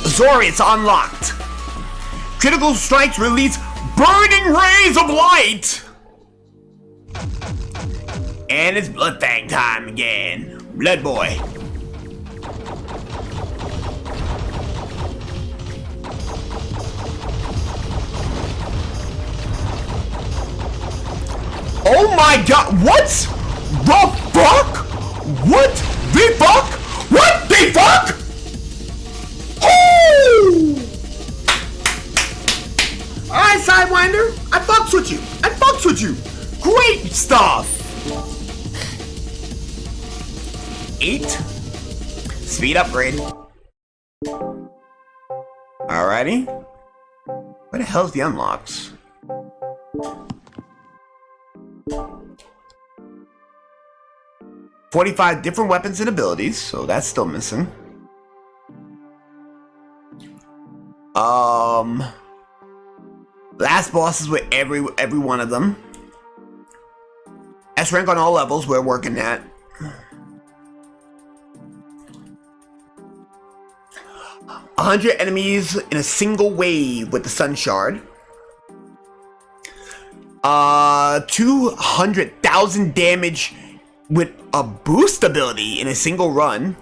Zori, it's unlocked. Critical strikes release burning rays of light! And it's Blood Fang time again. Blood Boy. Oh my god, what the fuck? What the fuck? What the fuck? Oh! Alright, Sidewinder, I fucks with you. I fucks with you. Great stuff. 8. Speed upgrade. Alrighty. Where the hell's the unlocks? $45 different weapons and abilities, so that's still missing. Last bosses with every one of them. S rank on all levels, we're working at. A 100 enemies in a single wave with the Sun Shard. 200,000 damage with a boost ability in a single run.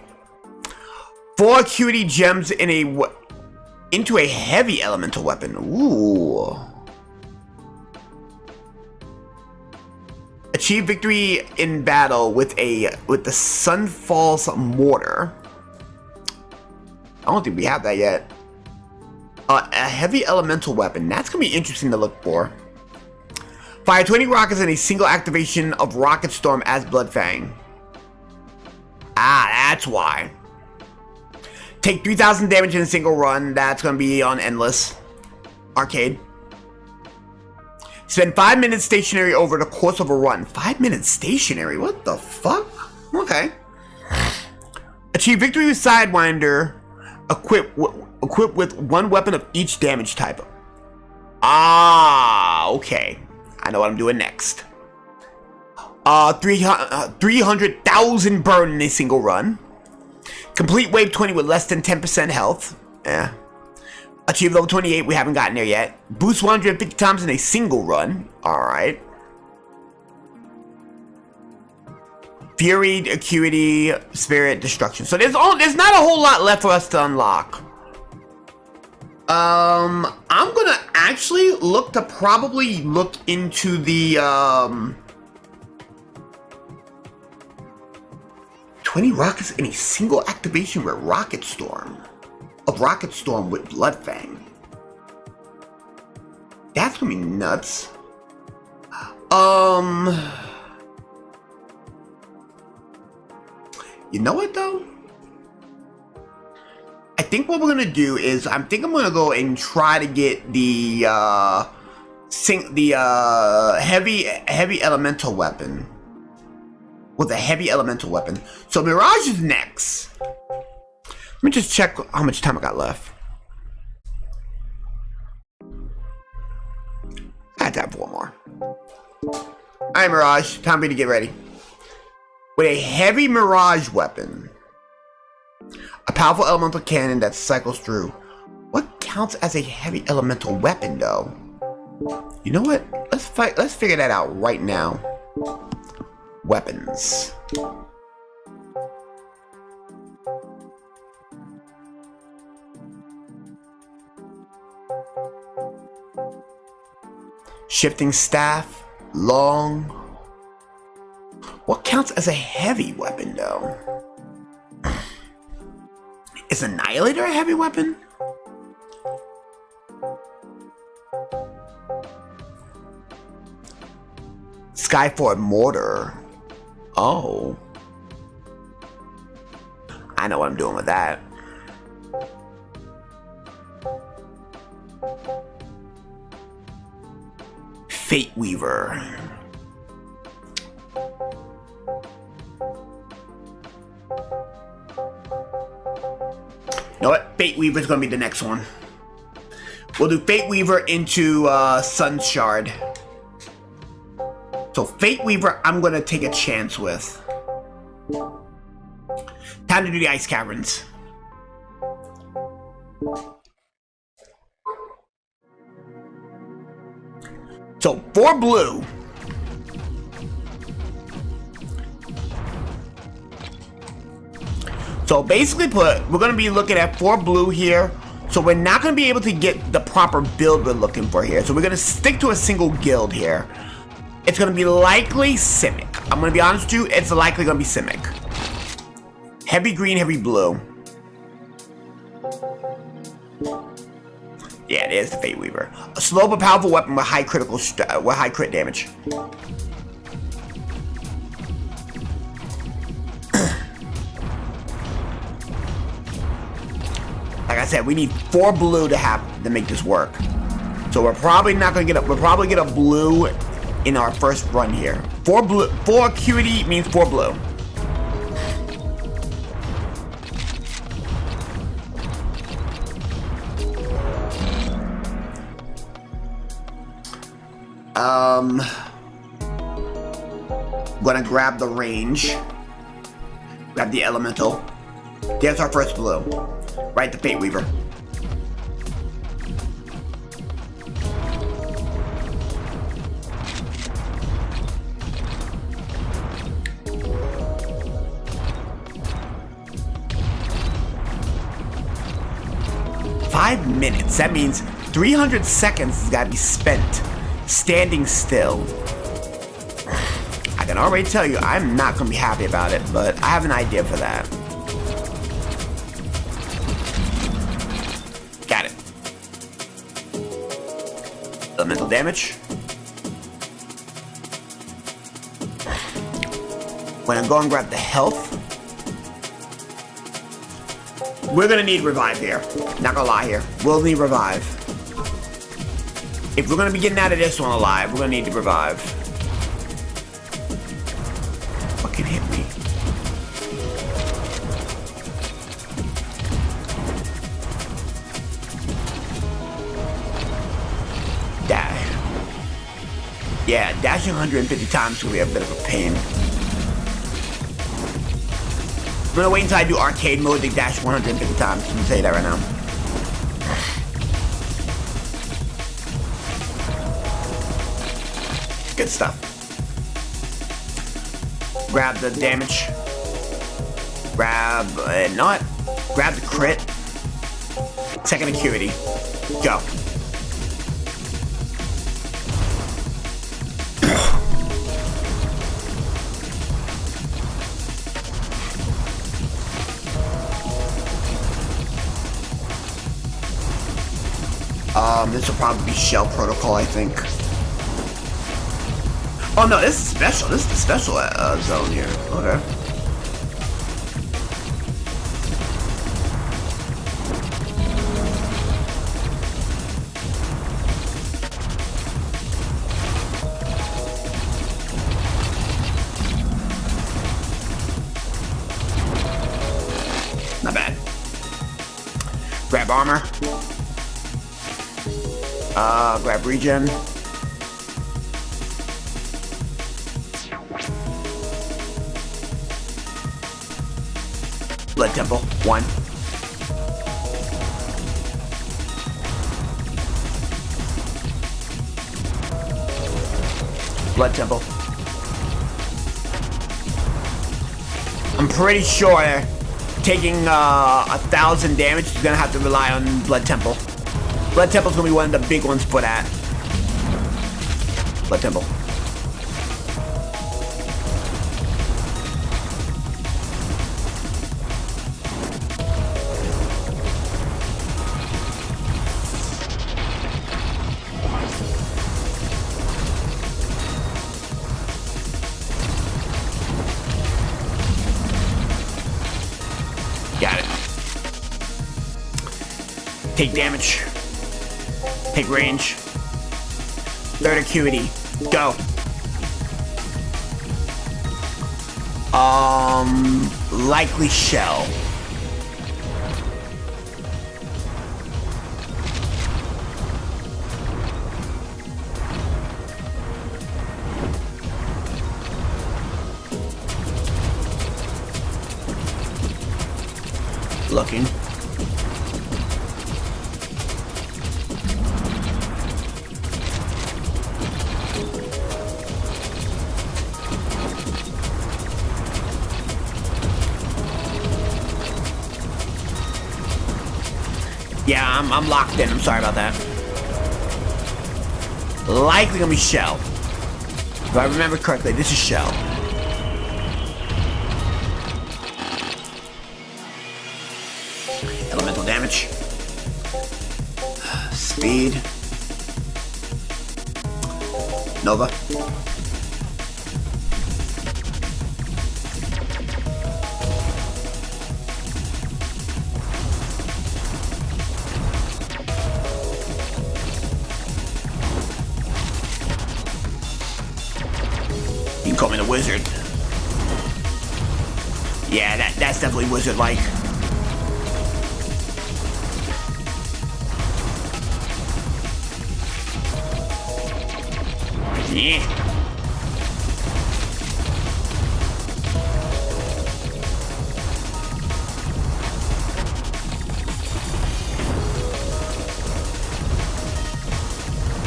4 acuity gems in into a heavy elemental weapon. Ooh. Achieve victory in battle with the Sunfall's mortar. I don't think we have that yet. A heavy elemental weapon. That's gonna be interesting to look for. Fire 20 rockets in a single activation of Rocket Storm as Blood Fang. Ah, that's why. Take 3,000 damage in a single run. That's gonna be on Endless Arcade. Spend 5 minutes stationary over the course of a run. 5 minutes stationary? What the fuck? Okay. Achieve victory with Sidewinder. Equipped with 1 weapon of each damage type. Ah, okay. I know what I'm doing next. 300,000 burn in a single run. Complete wave 20 with less than 10% health. Yeah. Achieve level 28. We haven't gotten there yet. Boost 150 times in a single run. Alright. Fury, Acuity, Spirit, Destruction. So there's not a whole lot left for us to unlock. I'm gonna actually probably look into the 20 rockets in a single activation with Rocket Storm. A Rocket Storm with Blood Fang. That's gonna be nuts. You know what though? I think what we're gonna do is I'm gonna go and try to get the heavy elemental weapon. With a heavy elemental weapon. So Mirage is next. Let me just check how much time I got left. I have to have 1 more. Alright, Mirage. Time for you to get ready. With a heavy Mirage weapon, a powerful elemental cannon that cycles through. What counts as a heavy elemental weapon, though? You know what? Let's figure that out right now. Weapons. Shifting staff, long. What counts as a heavy weapon, though? Is Annihilator a heavy weapon? Skyfort Mortar. Oh. I know what I'm doing with that. Fate Weaver. You know what? Fate Weaver is going to be the next one. We'll do Fate Weaver into Sun Shard. So Fate Weaver, I'm going to take a chance with. Time to do the Ice Caverns. So, 4 blue. So basically put, we're going to be looking at 4 blue here. So we're not going to be able to get the proper build we're looking for here. So we're going to stick to a single guild here. It's going to be likely Simic. I'm going to be honest with you, it's likely going to be Simic. Heavy green, heavy blue. Yeah, it is the Fate Weaver. A slow but powerful weapon with high crit damage. Like I said, we need 4 blue to make this work. So we're probably not gonna get we'll probably get a blue in our first run here. 4 blue, 4 acuity means 4 blue. Gonna grab the range. Grab the elemental. There's our first blue. Right, the Fate Weaver. Five minutes. That means 300 seconds has got to be spent standing still. I can already tell you, I'm not going to be happy about it, but I have an idea for that. Got it. Elemental damage. When I go and grab the health, we're going to need revive here. Not going to lie here. We'll need revive. If we're going to be getting out of this one alive, we're going to need to revive. Fucking hit me. Die. Yeah, dashing 150 times will be a bit of a pain. I'm going to wait until I do arcade mode to dash 150 times. I'm going to say that right now. Good stuff. Grab the damage. Grab, not. Grab the crit. Second acuity. Go. This will probably be Shell Protocol, I think. Oh no, this is special. This is the special zone here. Okay. Not bad. Grab armor. Grab regen. Blood Temple. 1. Blood Temple. I'm pretty sure taking 1,000 damage is gonna have to rely on Blood Temple. Blood Temple's gonna be one of the big ones put at. Blood Temple. Got it. Take damage. Take range. Third acuity. Go. Likely shell. Looking. Yeah, I'm locked in. I'm sorry about that. Likely gonna be shell. If I remember correctly, this is shell. Elemental damage. Speed. Nova. You can call me the wizard. Yeah, that's definitely wizard-like. Yeah.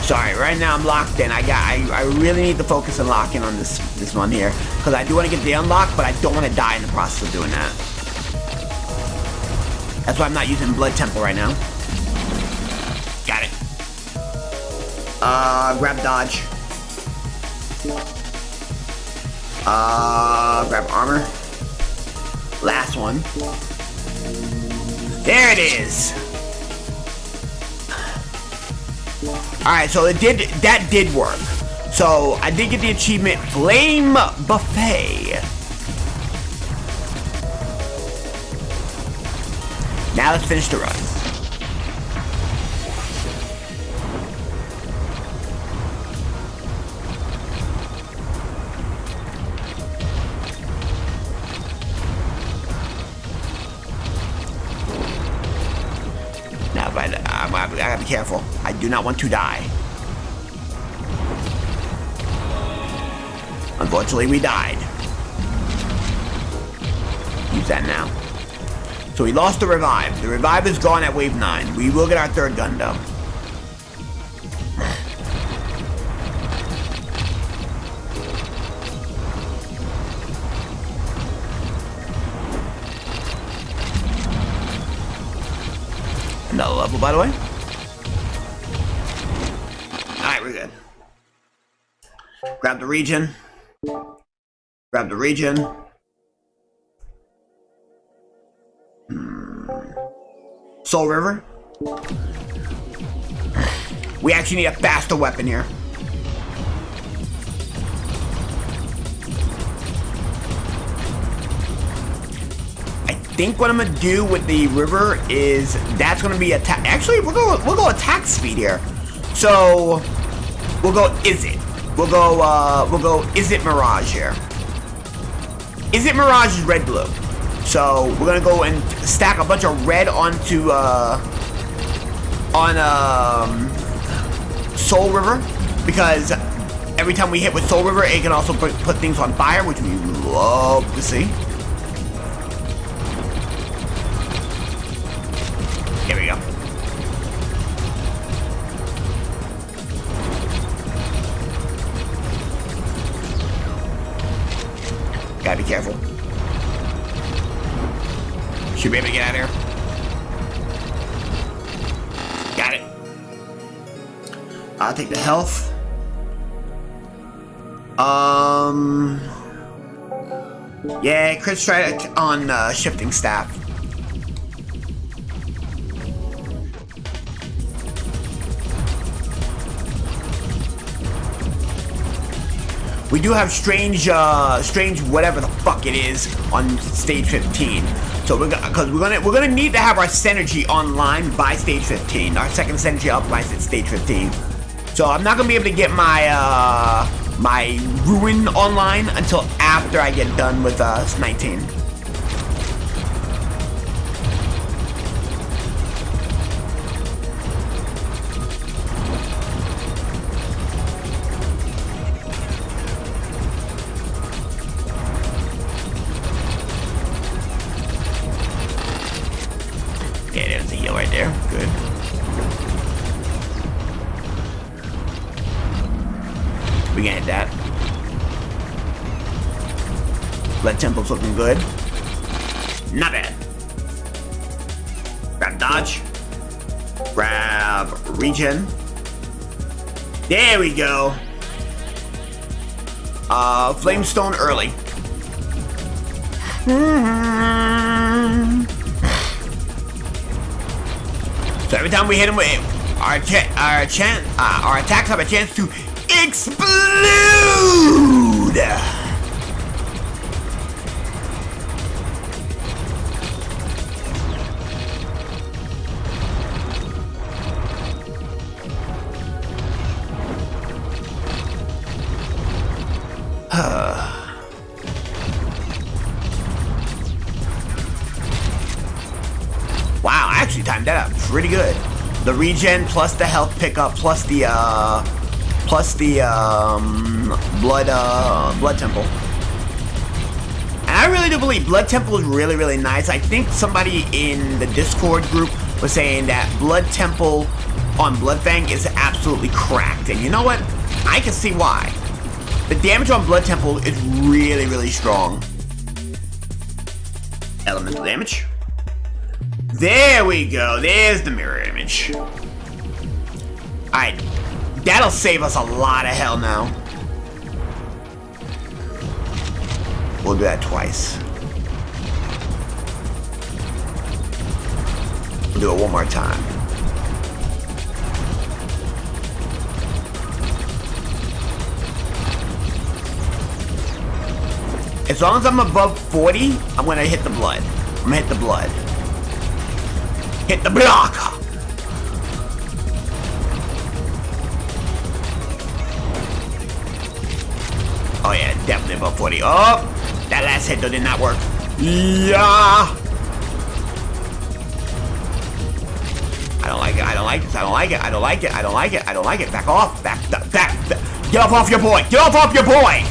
Sorry, right now I'm locked in. I really need to focus on locking on this one here, because I do want to get the unlock, but I don't want to die in the process of doing that. That's why I'm not using Blood Temple right now. Got it. Grab dodge. Grab armor. Last one. There it is. Alright, so that did work. So I did get the achievement Flame Buffet. Now let's finish the run. Now, I gotta be careful. I do not want to die. Unfortunately, we died. Use that now. So we lost the revive. The revive is gone at wave 9. We will get our third gun though. Another level, by the way. Alright, we're good. Grab the region. Grab the region. Soul River. We actually need a faster weapon here. I think what I'm gonna do with the river is that's gonna be attack. Actually, we'll go attack speed here. So we'll go Is It. We'll go Is It Mirage here. Is It Mirage is red blue. So we're gonna go and stack a bunch of red onto Soul River, because every time we hit with Soul River, it can also put things on fire, which we love to see. Gotta be careful. Should be able to get out of here. Got it. I'll take the health. Yeah, Chris tried on shifting staff. We do have strange whatever the fuck it is on stage 15. So we're gonna need to have our synergy online by stage 15. Our second synergy up by stage 15. So I'm not gonna be able to get my my ruin online until after I get done with 19. Okay, there's a heal right there. Good. We can hit that. Blood Temple's looking good. Not bad. Grab dodge. Grab regen. There we go. Flamestone early. So every time we hit him with our attacks have a chance to explode. Wow, I actually timed that out pretty good. The regen plus the health pickup plus the blood temple. And I really do believe blood temple is really, really nice. I think somebody in the Discord group was saying that blood temple on Bloodfang is absolutely cracked. And you know what? I can see why. The damage on blood temple is really, really strong. Elemental damage. There we go. There's the mirror image. Alright. That'll save us a lot of hell now. We'll do that twice. We'll do it one more time. As long as I'm above 40, I'm gonna hit the blood. I'm gonna hit the blood. Hit the block! Oh yeah, definitely above 40. Oh! That last hit though did not work. Yeah! I don't like it, I don't like this, I don't like it, I don't like it, I don't like it, I don't like it. Back off, back. Get off your boy, get off your boy!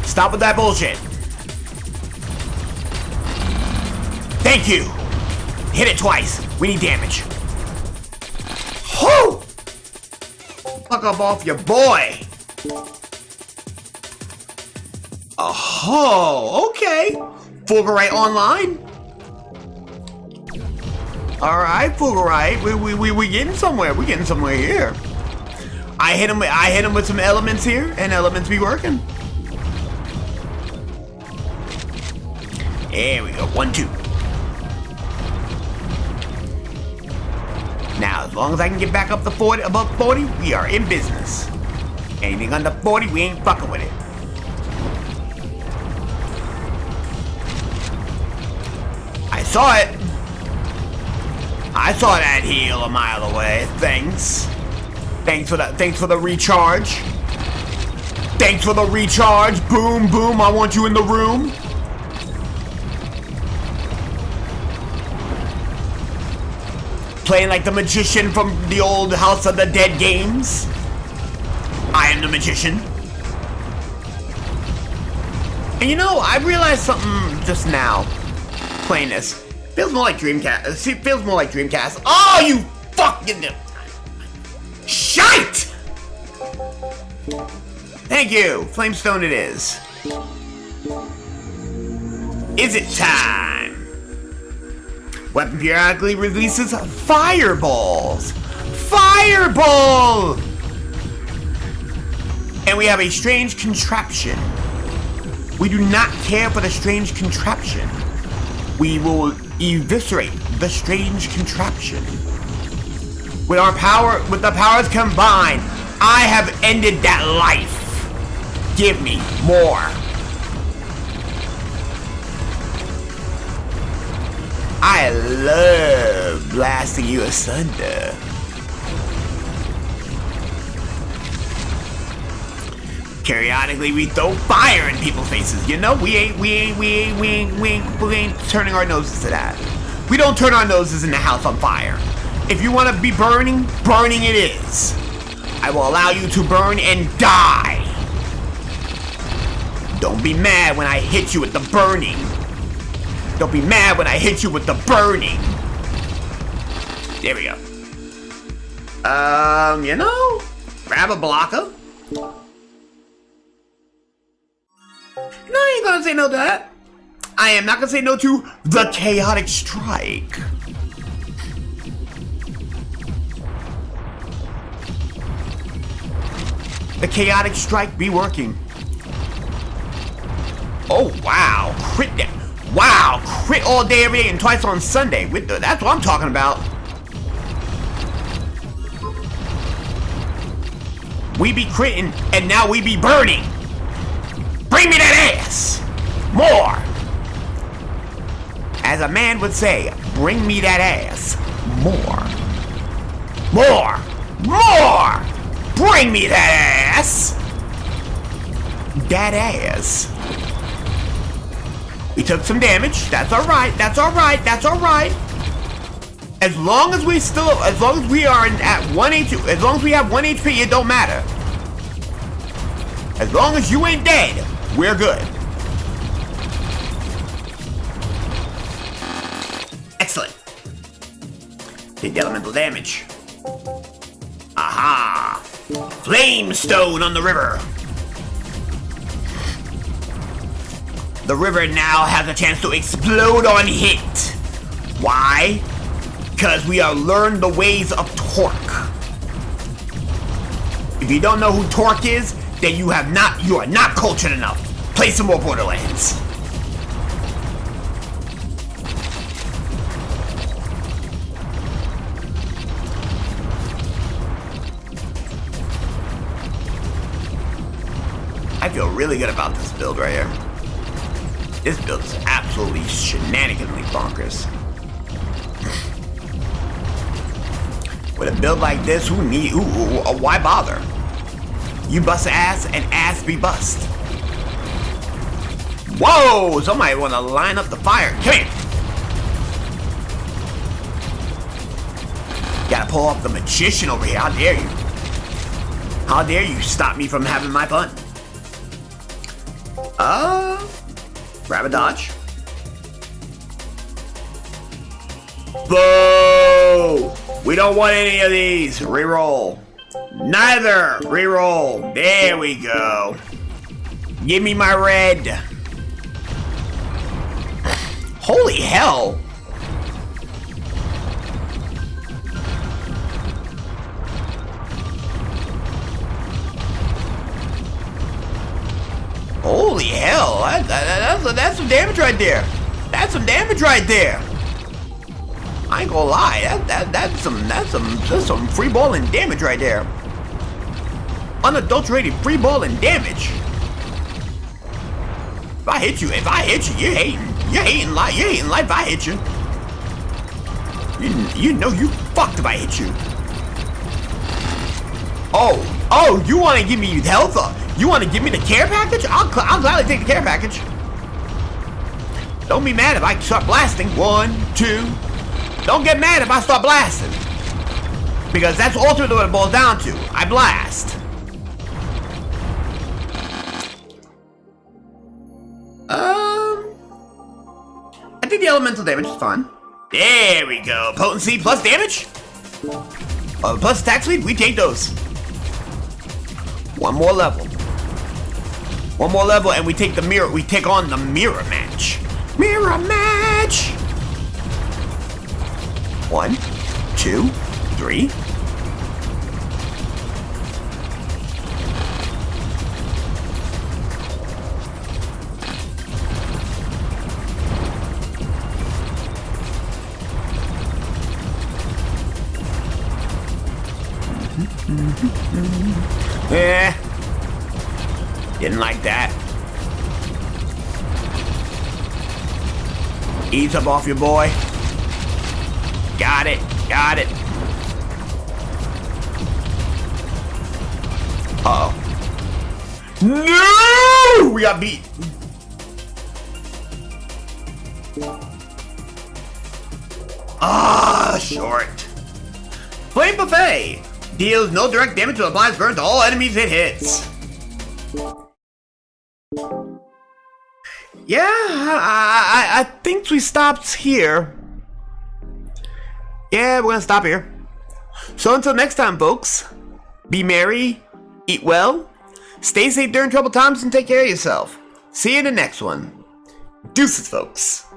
Stop with that bullshit. Thank you! Hit it twice. We need damage. Whoo! Fuck up off your boy. Oh, okay. Fulgurite online. All right, Fulgurite. We getting somewhere. We getting somewhere here. I hit him with some elements here, and elements be working. There we go. 1, 2. Now, as long as I can get back up to 40, above 40, we are in business. Anything under 40, we ain't fucking with it. I saw it. I saw that heal a mile away. Thanks. Thanks for the recharge. Thanks for the recharge. Boom, boom. I want you in the room. Playing like the magician from the old House of the Dead games. I am the magician. And you know, I realized something just now. Playing this. Feels more like Dreamcast. See, it feels more like Dreamcast. Oh, you fucking... Shite! Thank you. Flamestone it is. Is it time? Weapon periodically releases fireballs. Fireball! And we have a strange contraption. We do not care for the strange contraption. We will eviscerate the strange contraption. With the powers combined, I have ended that life. Give me more. I love blasting you asunder. Periodically, we throw fire in people's faces. You know, we ain't turning our noses to that. We don't turn our noses in the house on fire. If you want to be burning, burning it is. I will allow you to burn and die. Don't be mad when I hit you with the burning. Don't be mad when I hit you with the burning. There we go. You know, grab a blocker. No, I ain't gonna say no to that. I am not gonna say no to the Chaotic Strike. The Chaotic Strike be working. Oh, wow. Crit that. Wow. Crit all day, every day, and twice on Sunday. That's what I'm talking about. We be critting, and now we be burning. Bring me that ass! More! As a man would say, bring me that ass. More. More! More! Bring me that ass! That ass. We took some damage. That's alright. That's alright. That's alright. As long as we are at 1 HP, as long as we have 1 HP, it don't matter. As long as you ain't dead, we're good. Excellent. Take the elemental damage. Aha! Flame stone on the river. The river now has a chance to explode on hit. Why? Because we have learned the ways of Torque. If you don't know who Torque is, then you are not cultured enough. Play some more Borderlands. I feel really good about this build right here. This build is absolutely shenaniganly bonkers. With a build like this, why bother? You bust ass and ass be bust. Whoa! Somebody want to line up the fire. Come here. Gotta pull up the magician over here. How dare you? How dare you stop me from having my fun? Grab a dodge. Boo! We don't want any of these. Reroll. Neither. Reroll. There we go. Give me my red. Holy hell. Holy hell. That's some damage right there. That's some damage right there. I ain't gonna lie, that's some free balling damage right there. Unadulterated free balling damage. If I hit you, you're hating life if I hit you. You know you fucked if I hit you. Oh, you wanna give me health? You wanna give me the care package? I'll gladly take the care package. Don't be mad if I start blasting. 1, 2. Don't get mad if I start blasting. Because that's ultimately what it boils down to. I blast. I think the elemental damage is fine. There we go. Potency plus damage. Plus attack speed, we take those. One more level and we take on the mirror match. Mirror match! 1, 2, 3. Eh. Didn't like that. Ease up off your boy. Got it. Got it. Uh-oh. No! We got beat. Short. Flame Buffet. Deals no direct damage to applies burn to all enemies it hits. Yeah, I think we stopped here. Yeah, we're gonna stop here. So until next time, folks, be merry, eat well, stay safe during troubled times, and take care of yourself. See you in the next one. Deuces, folks.